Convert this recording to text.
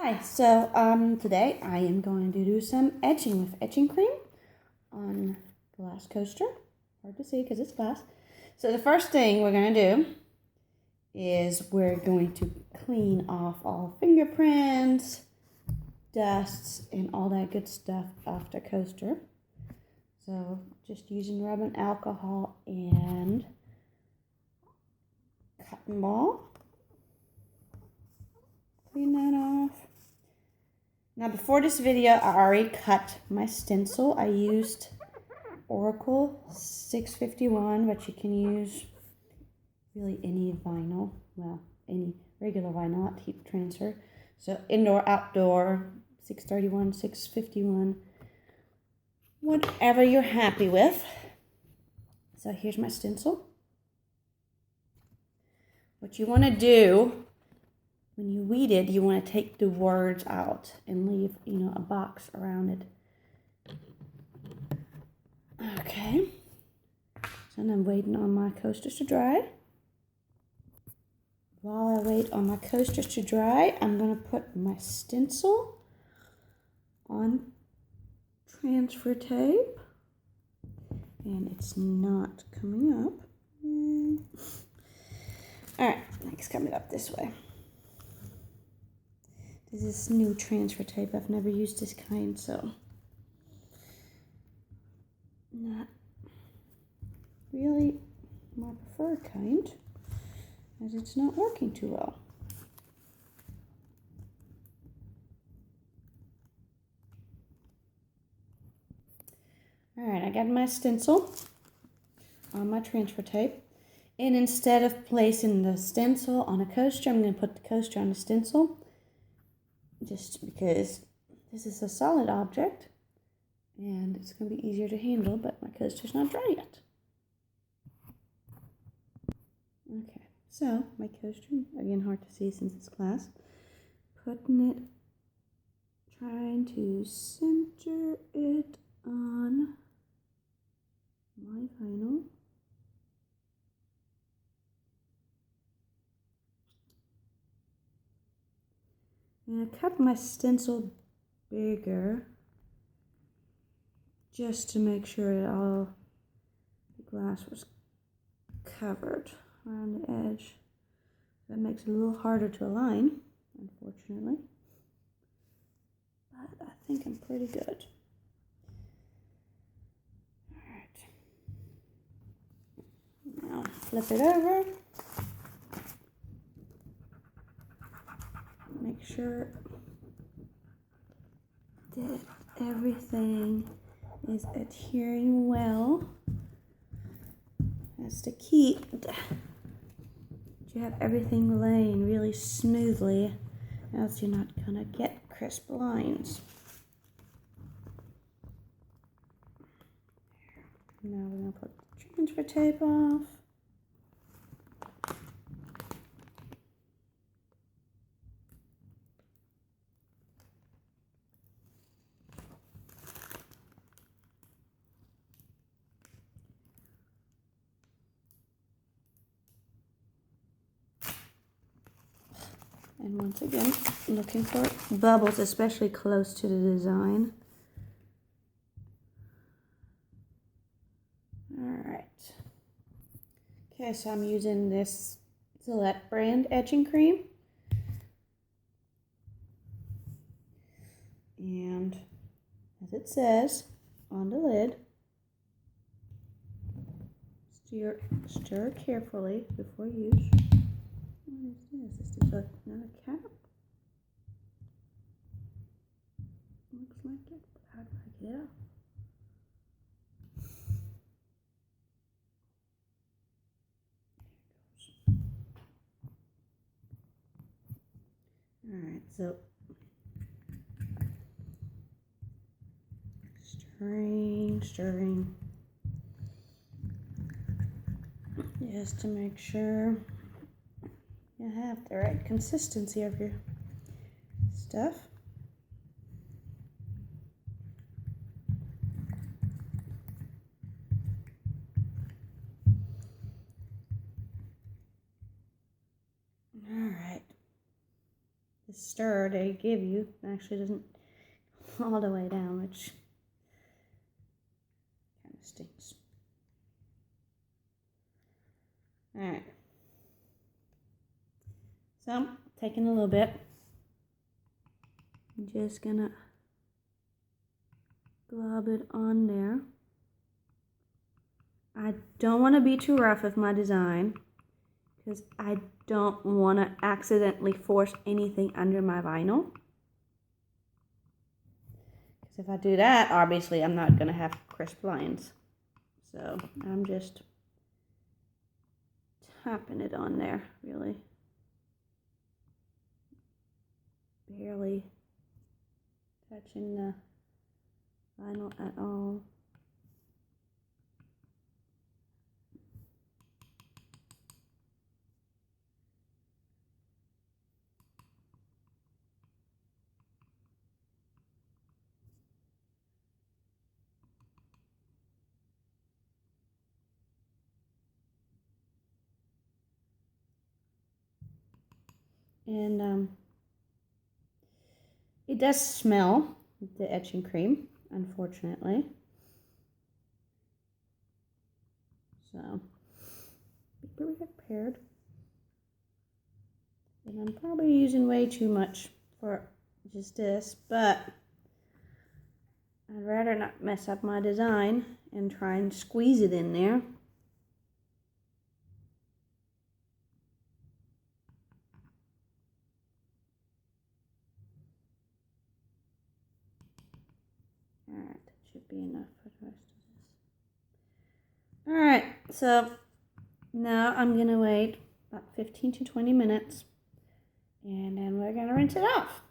Hi, so today I am going to do some etching with etching cream on glass coaster. Hard to see because it's glass. So the first thing we're going to do is we're going to clean off all fingerprints, dusts, and all that good stuff off the coaster. So just using rubbing alcohol and cotton ball. Clean that off. Now before this video, I already cut my stencil. I used Oracle 651, but you can use really any vinyl. Well, any regular vinyl, not heat transfer. So indoor, outdoor, 631, 651, whatever you're happy with. So here's my stencil. What you want to do when you weed it, you want to take the words out and leave, a box around it. Okay. So I'm waiting on my coasters to dry. While I wait on my coasters to dry, I'm going to put my stencil on transfer tape. And it's not coming up. Alright, it's coming up this way. This is new transfer tape. I've never used this kind, so not really my preferred kind, as it's not working too well. Alright, I got my stencil on my transfer tape. And instead of placing the stencil on a coaster, I'm going to put the coaster on the stencil. Just because this is a solid object and it's going to be easier to handle, but my coaster's not dry yet. Okay, so my coaster, again hard to see since it's glass, putting it, trying to center it on my vinyl. And I cut my stencil bigger just to make sure that all the glass was covered around the edge. That makes it a little harder to align, unfortunately. But I think I'm pretty good. Alright. Now flip it over. Make sure that everything is adhering well. That's the key. You have everything laying really smoothly, else you're not going to get crisp lines. Now we're going to put the transfer tape off. And once again, looking for bubbles, especially close to the design. Alright. Okay, so I'm using this Gillette brand etching cream. And as it says on the lid, stir carefully before use. What is this? Is this another cap? Looks like it, but how do I get it out? Alright, so stirring, just to make sure you have the right consistency of your stuff. Alright. stir they give you. It actually doesn't all the way down, which kind of stinks. Alright. So, taking a little bit. I'm just gonna glob it on there. I don't want to be too rough with my design because I don't want to accidentally force anything under my vinyl. Because if I do that, obviously I'm not going to have crisp lines. So I'm just tapping it on there, really. Barely touching the vinyl at all. And it does smell, the etching cream, unfortunately. So, be prepared. And I'm probably using way too much for just this, but I'd rather not mess up my design and try and squeeze it in there. Alright, that should be enough for the rest of this. Alright, so now I'm going to wait about 15 to 20 minutes and then we're going to rinse it off.